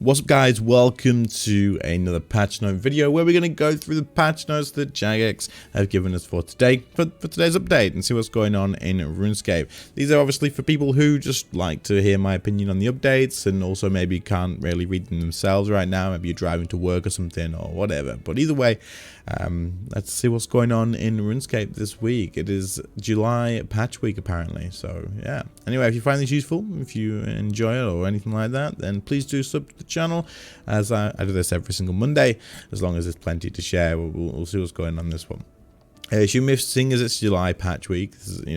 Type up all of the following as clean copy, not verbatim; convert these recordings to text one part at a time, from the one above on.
What's up guys, welcome to another patch note video where we're going to go through the patch notes that Jagex have given us for today, for today's update, and see what's going on in RuneScape. These are obviously for people who just like to hear my opinion on the updates and also maybe can't really read them themselves right now. Maybe you're driving to work or something or whatever, but either way, let's see what's going on in RuneScape this week. It is July patch week apparently, so yeah. Anyway, if you find this useful, if you enjoy it or anything like that, then please do sub to the channel, as I do this every single Monday. As long as there's plenty to share, we'll see what's going on this one. Seeing as it's July patch week,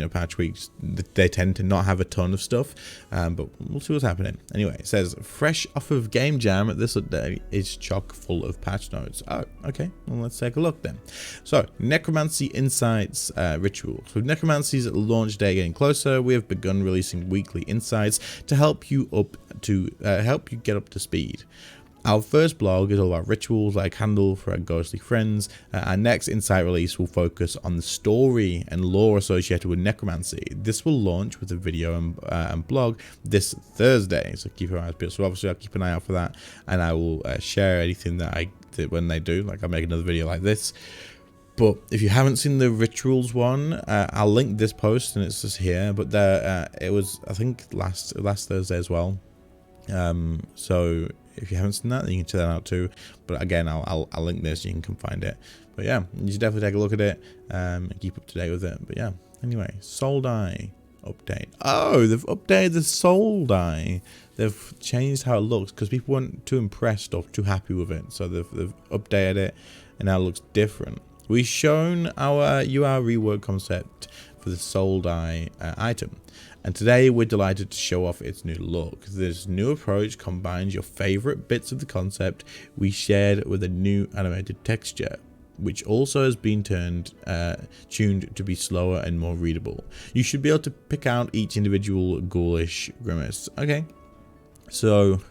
patch weeks, they tend to not have a ton of stuff, but we'll see what's happening. Anyway, it says, fresh off of Game Jam, this update is chock full of patch notes. Oh, okay, well, let's take a look then. So, Necromancy Insights Rituals. With Necromancy's launch day getting closer, we have begun releasing weekly insights to help you get up to speed. Our first blog is all about rituals like handle for our ghostly friends. Our next insight release will focus on the story and lore associated with necromancy. This will launch with a video and blog this Thursday, so keep your eyes peeled. So obviously I'll keep an eye out for that, and I will share anything that I did when they do. Like I'll make another video like this. But if you haven't seen the rituals one, I'll link this post and it's just here. But there, it was, I think last Thursday as well. So if you haven't seen that, then you can check that out too. But again, I'll link this, you can find it. But yeah, you should definitely take a look at it and keep up to date with it. But yeah, anyway, Soul Die update. Oh, they've updated the Soul Die. They've changed how it looks because people weren't too impressed or too happy with it. So they've updated it and now it looks different. We've shown our UR rework concept for the Soul Die item, and today we're delighted to show off its new look. This new approach combines your favorite bits of the concept we shared with a new animated texture, which also has been tuned to be slower and more readable. You should be able to pick out each individual ghoulish grimace. Okay, so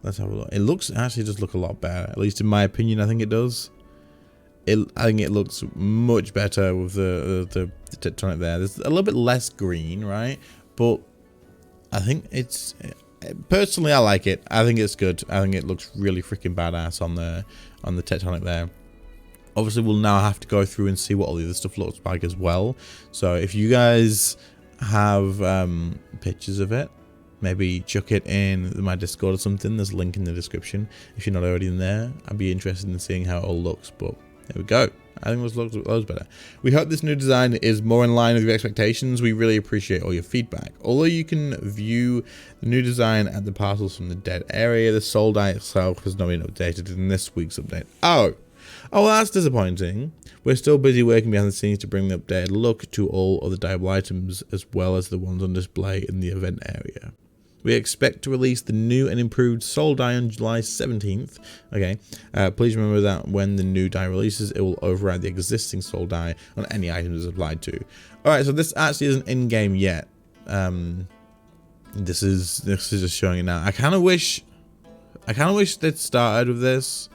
let's have a look. It actually does look a lot better, at least in my opinion. I think it does. I think it looks much better with the tectonic there. There's a little bit less green, right? But I think it's, personally I like it. I think it's good. I think it looks really freaking badass on the tectonic there. Obviously we'll now have to go through and see what all the other stuff looks like as well. So if you guys have pictures of it, maybe chuck it in my Discord or something. There's a link in the description if you're not already in there. I'd be interested in seeing how it all looks, but there we go. I think this looks loads better. We hope this new design is more in line with your expectations. We really appreciate all your feedback. Although you can view the new design at the parcels from the dead area, the Soul Die itself has not been updated in this week's update. Oh, well, that's disappointing. We're still busy working behind the scenes to bring the updated look to all other diable items, as well as the ones on display in the event area. We expect to release the new and improved Soul Die on July 17th. Okay, please remember that when the new die releases, it will override the existing Soul Die on any items it's applied to. Alright, so this actually isn't in-game yet. This is just showing it now. I kind of wish they'd started with this.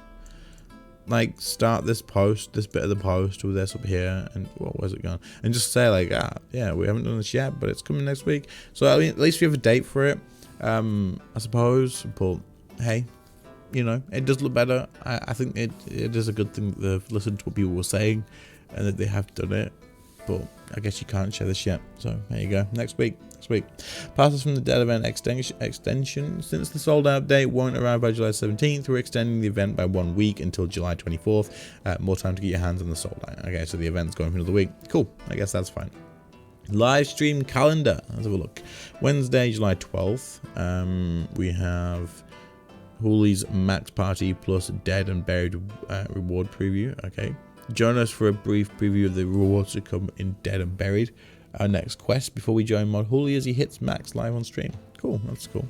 Like, start this bit of the post with this up here, and where's it gone? And just say like, yeah, we haven't done this yet, but it's coming next week. So I mean, at least we have a date for it. I suppose, but hey, it does look better. I think it is a good thing that they've listened to what people were saying and that they have done it, but I guess you can't share this yet. So there you go. Next week. Passes from the Dead event extension. Since the Soul Die update won't arrive by July 17th, we're extending the event by 1 week until July 24th. More time to get your hands on the Soul Die. Okay, so the event's going for another week. Cool. I guess that's fine. Live stream calendar. Let's have a look. Wednesday, July 12th. We have Hooli's Max Party plus Dead and Buried reward preview. Okay. Join us for a brief preview of the rewards to come in Dead and Buried. Our next quest before we join Mod Hooli as he hits Max live on stream. Cool. That's cool.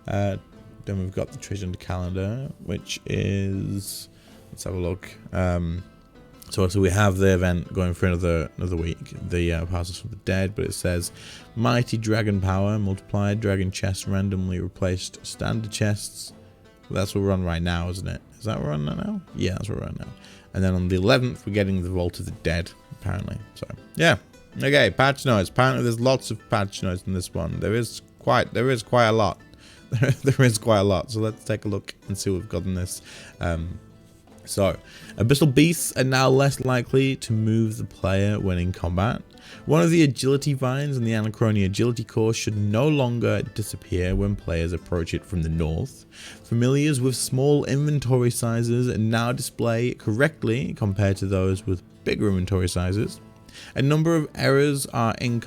Then we've got the treasure hunter calendar, which is, let's have a look. So we have the event going for another week, the Parcels from the Dead, but it says Mighty Dragon Power, multiplied dragon chests randomly replaced standard chests. Well, that's what we're on right now, isn't it? Is that what we're on now? Yeah, that's what we're on now. And then on the 11th, we're getting the Vault of the Dead, apparently. So, yeah. Okay, patch notes. Apparently there's lots of patch notes in this one. There is quite a lot. there is quite a lot. So let's take a look and see what we've got in this. So, Abyssal Beasts are now less likely to move the player when in combat. One of the agility vines in the Anachrony agility course should no longer disappear when players approach it from the north. Familiars with small inventory sizes now display correctly compared to those with bigger inventory sizes. A number of errors and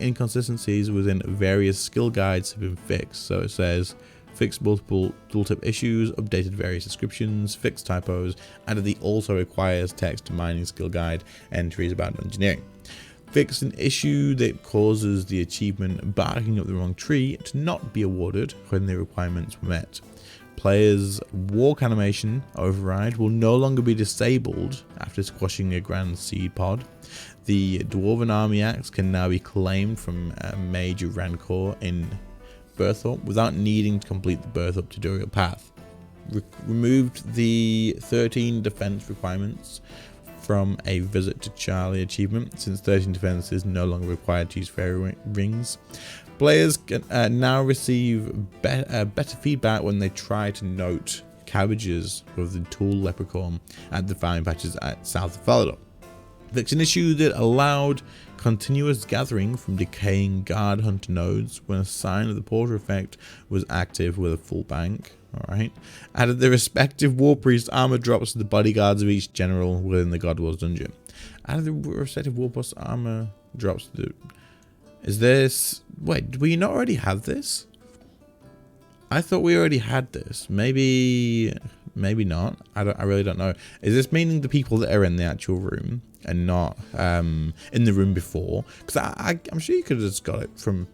inconsistencies within various skill guides have been fixed. So it says, fixed multiple tooltip issues, updated various descriptions, fixed typos, added the also requires text mining skill guide entries about engineering. Fixed an issue that causes the achievement barking up the wrong tree to not be awarded when the requirements were met. Players' walk animation override will no longer be disabled after squashing a grand seed pod. The Dwarven Army Axe can now be claimed from a major Rancor in Berthorpe without needing to complete the Berthorpe tutorial path. Removed the 13 defense requirements from a visit to Charlie achievement, since 13 defense is no longer required to use fairy rings. Players can now receive better feedback when they try to note cabbages with the tool leprechaun at the farming patches at south of Falador. Fixed an issue that allowed continuous gathering from decaying guard hunter nodes when a sign of the porter effect was active with a full bank. Alright. Added the respective war priest armor drops to the bodyguards of each general within the God Wars dungeon. Added the respective war priest armor drops to the... Is this... Wait, do we not already have this? I thought we already had this. Maybe not. I really don't know. Is this meaning the people that are in the actual room and not in the room before? Because I'm sure you could have just got it from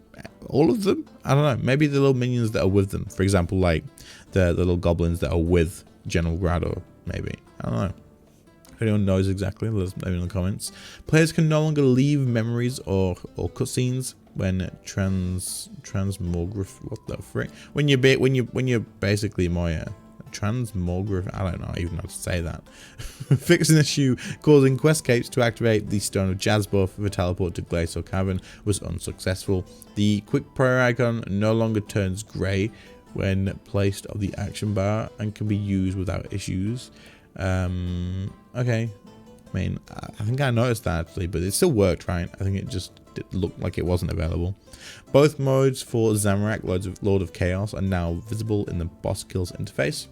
all of them. I don't know. Maybe the little minions that are with them. For example, like the little goblins that are with General Grado. Maybe. I don't know. If anyone knows exactly, let us know in the comments. Players can no longer leave memories or cutscenes when transmograph. What the frick? When you're basically Moya. Transmograph, I don't know even how to say that. Fix an issue causing Questcapes to activate the Stone of Jazz buff with a teleport to Glacial Cavern was unsuccessful. The quick prayer icon no longer turns grey when placed on the action bar and can be used without issues. Okay, I mean, I think I noticed that actually, but it still worked, right? I think it looked like it wasn't available. Both modes for Zamorak, Lord of Chaos, are now visible in the boss kills interface.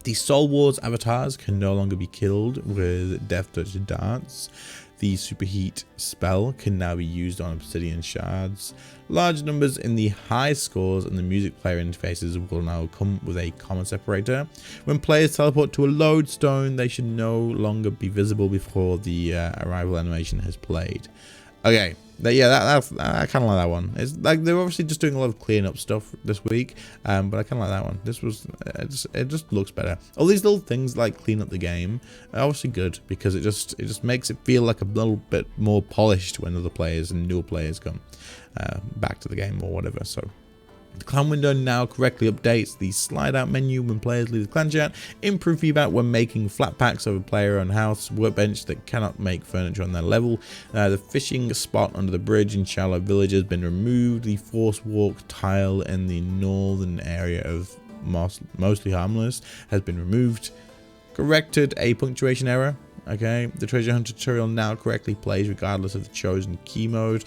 The Soul Wars avatars can no longer be killed with Death Touch darts. The Superheat spell can now be used on obsidian shards. Large numbers in the high scores and the music player interfaces will now come with a common separator. When players teleport to a lodestone, they should no longer be visible before the arrival animation has played. Okay, I kind of like that one. It's like they're obviously just doing a lot of cleanup stuff this week, but I kind of like that one. This was it just looks better. All these little things like clean up the game are obviously good because it just makes it feel like a little bit more polished when other players and newer players come back to the game or whatever. So the clan window now correctly updates the slide out menu when players leave the clan chat, improve feedback when making flat packs of a player-owned house, workbench that cannot make furniture on their level, the fishing spot under the bridge in shallow village has been removed, the force walk tile in the northern area of mostly harmless has been removed, corrected a punctuation error. Okay, the treasure hunt tutorial now correctly plays regardless of the chosen key mode.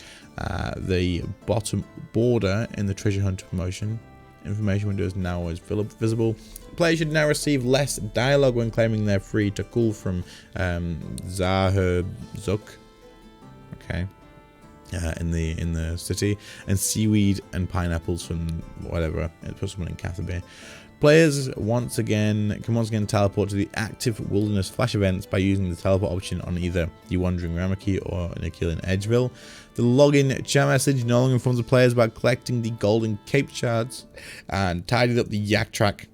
The bottom border in the treasure hunt promotion information window is now always visible. Players should now receive less dialogue when claiming they're free to call from Zaher Zuk. Okay, in the city, and seaweed and pineapples from whatever. It puts someone in Catherby. Players can once again teleport to the active wilderness flash events by using the teleport option on either the Wandering Ramaki or Nikhil in Edgeville. The login chat message no longer informs the players about collecting the golden cape shards and tidied up the Yak Track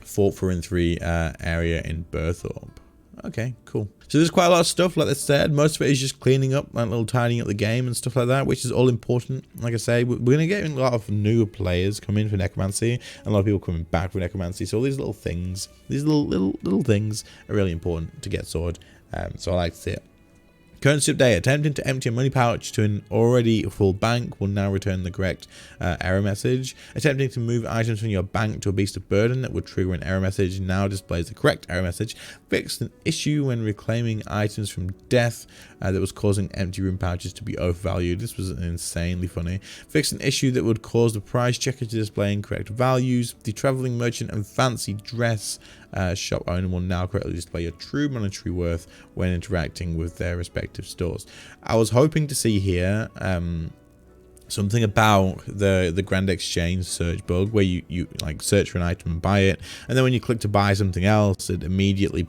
Fort 4 and 3 area in Berthorpe. Okay, cool. So there's quite a lot of stuff, like I said. Most of it is just cleaning up, like little tidying up the game and stuff like that, which is all important. Like I say, we're going to get a lot of newer players coming in for Necromancy, and a lot of people coming back for Necromancy. So all these little things, these little things are really important to get sorted. So I like to see it. Currency update. Attempting to empty a money pouch to an already full bank will now return the correct error message. Attempting to move items from your bank to a beast of burden that would trigger an error message now displays the correct error message. Fixed an issue when reclaiming items from death that was causing empty rune pouches to be overvalued. This was insanely funny. Fixed an issue that would cause the price checker to display incorrect values. The traveling merchant and fancy dress shop owner will now correctly display your true monetary worth when interacting with their respective stores. I was hoping to see here something about the Grand Exchange search bug where you like search for an item and buy it, and then when you click to buy something else, it immediately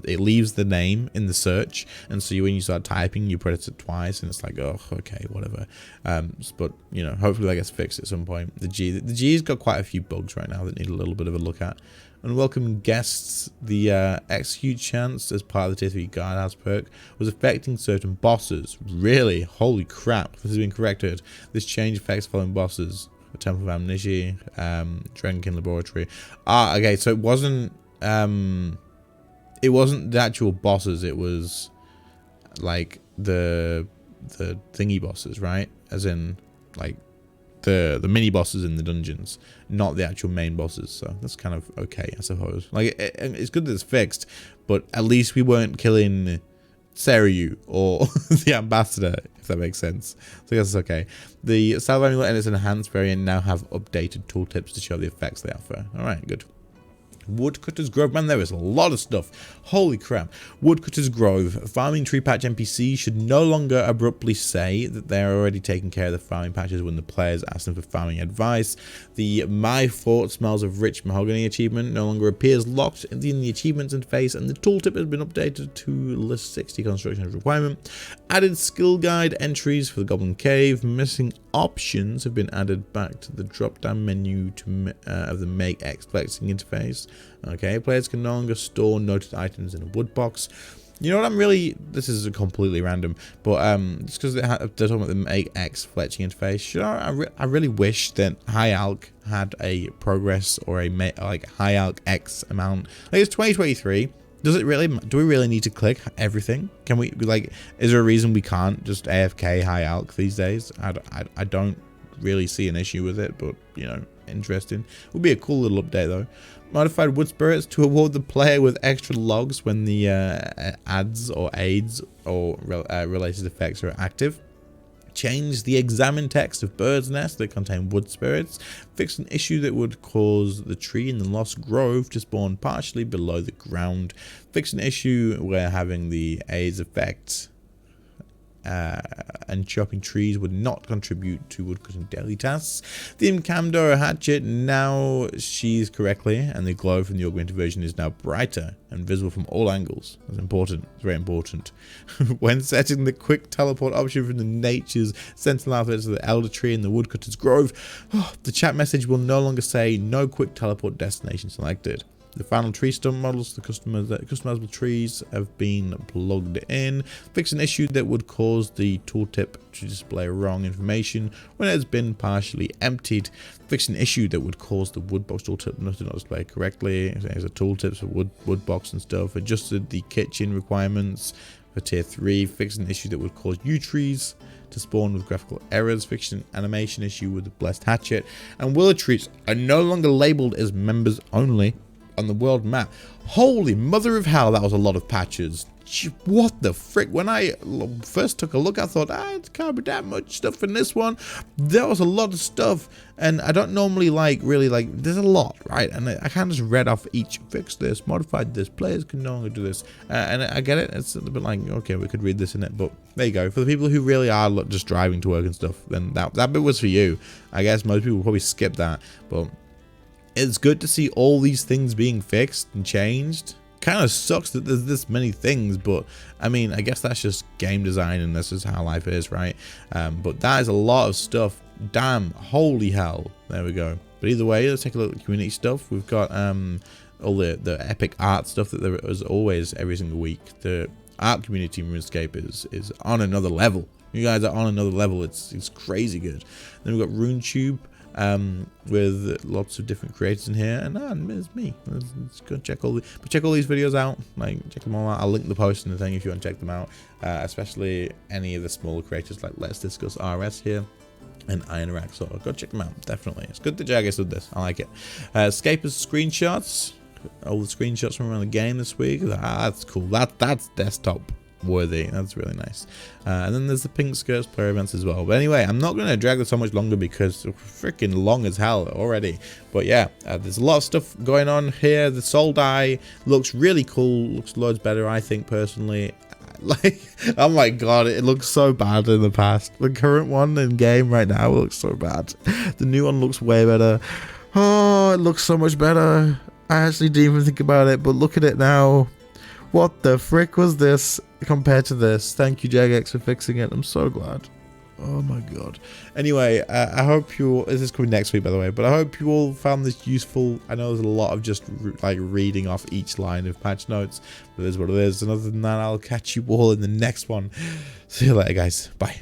it leaves the name in the search, and so when you start typing, you press it twice, and it's like, oh, okay, whatever. But you know, hopefully that gets fixed at some point. The G's got quite a few bugs right now that need a little bit of a look at. Unwelcome guests, the execute chance as part of the tier 3 guardhouse perk was affecting certain bosses. Really? Holy crap, this has been corrected. This change affects following bosses: Temple of Amnesia, Dragonkin Laboratory. Okay, so it wasn't the actual bosses, it was like the thingy bosses, right? As in like the mini bosses in the dungeons, not the actual main bosses. So that's kind of okay, I suppose. Like it's good that it's fixed, but at least we weren't killing Seiryu or the ambassador, if that makes sense. So I guess it's okay. The Salve Amulet and its enhanced variant now have updated tooltips to show the effects they offer. All right, good. Woodcutter's Grove. Man, there is a lot of stuff. Holy crap. Woodcutter's Grove. Farming tree patch NPCs should no longer abruptly say that they are already taking care of the farming patches when the players ask them for farming advice. The My Fort Smells of Rich Mahogany achievement no longer appears locked in the achievements interface, and the tooltip has been updated to list 60 construction as requirement. Added skill guide entries for the Goblin Cave. Missing options have been added back to the drop down menu of the Make X flexing interface. Okay, players can no longer store noted items in a wood box. You know what, this is completely random, but just because they're talking about the Make X fletching interface, I really wish that High Alch had a progress or a High Alch X amount. Like, it's 2023. Do we really need to click everything? Can we, like, is there a reason we can't just AFK High Alch these days? I don't really see an issue with it, but you know, interesting. Would be a cool little update though. Modified wood spirits to award the player with extra logs when the ads or aids or related effects are active. Change the examine text of birds' nests that contain wood spirits. Fix an issue that would cause the tree in the Lost Grove to spawn partially below the ground. Fix an issue where having the aids effect and chopping trees would not contribute to woodcutting daily tasks. The Incamdor hatchet now sheathed correctly, and the glow from the augmented version is now brighter and visible from all angles. That's important. It's very important. When setting the quick teleport option from the Nature's Sentinel outfit to the Elder Tree in the Woodcutter's Grove, the chat message will no longer say no quick teleport destination selected. The final tree stump models, the customizable trees have been plugged in. Fix an issue that would cause the tooltip to display wrong information when it has been partially emptied. Fix an issue that would cause the woodbox tooltip not to display correctly. There's a tooltips for woodbox and stuff. Adjusted the kitchen requirements for tier 3. Fix an issue that would cause yew trees to spawn with graphical errors. Fix an animation issue with the blessed hatchet. And willow trees are no longer labeled as members only on the world map. Holy mother of hell, that was a lot of patches. What the frick? When I first took a look, I thought, it can't be that much stuff in this one. There was a lot of stuff, and I don't normally there's a lot, right? And I kind of just read off each. Fix this, modified this, players can no longer do this. And I get it, it's a bit like, okay, we could read this in it, but there you go. For the people who really are just driving to work and stuff, then that bit was for you. I guess most people will probably skip that, but it's good to see all these things being fixed and changed. Kind of sucks that there's this many things, but I mean, I guess that's just game design and this is how life is, right? But that is a lot of stuff. Damn, holy hell. There we go. But either way, let's take a look at the community stuff. We've got all the epic art stuff that there is always every single week. The art community in RuneScape is on another level. You guys are on another level. It's crazy good. Then we've got RuneTube. with lots of different creators in here, and there's me. Let's go check all these videos out. Like, check them all out. I'll link the post in the thing if you want to check them out, especially any of the smaller creators like Let's Discuss RS here and Iron Rack. So go check them out, definitely. It's good that Jagex did this. I like it. Escapers screenshots, all the screenshots from around the game this week. That's cool. That's desktop worthy. That's really nice. And then there's the pink skirts player events as well. But anyway, I'm not going to drag this so much longer because it's freaking long as hell already. But yeah, there's a lot of stuff going on here. The soul die looks really cool. Looks loads better, I think, personally. Like, oh my god, it looks so bad in the past. The current one in game right now looks so bad. The new one looks way better. Oh, it looks so much better. I actually didn't even think about it, but look at it now. What the frick was this compared to this? Thank you, Jagex, for fixing it. I'm so glad. Oh my god. Anyway, I hope you all, this is coming next week, by the way, but I hope you all found this useful. I know there's a lot of just like reading off each line of patch notes, but it is what it is. And other than that, I'll catch you all in the next one. See you later, guys. Bye.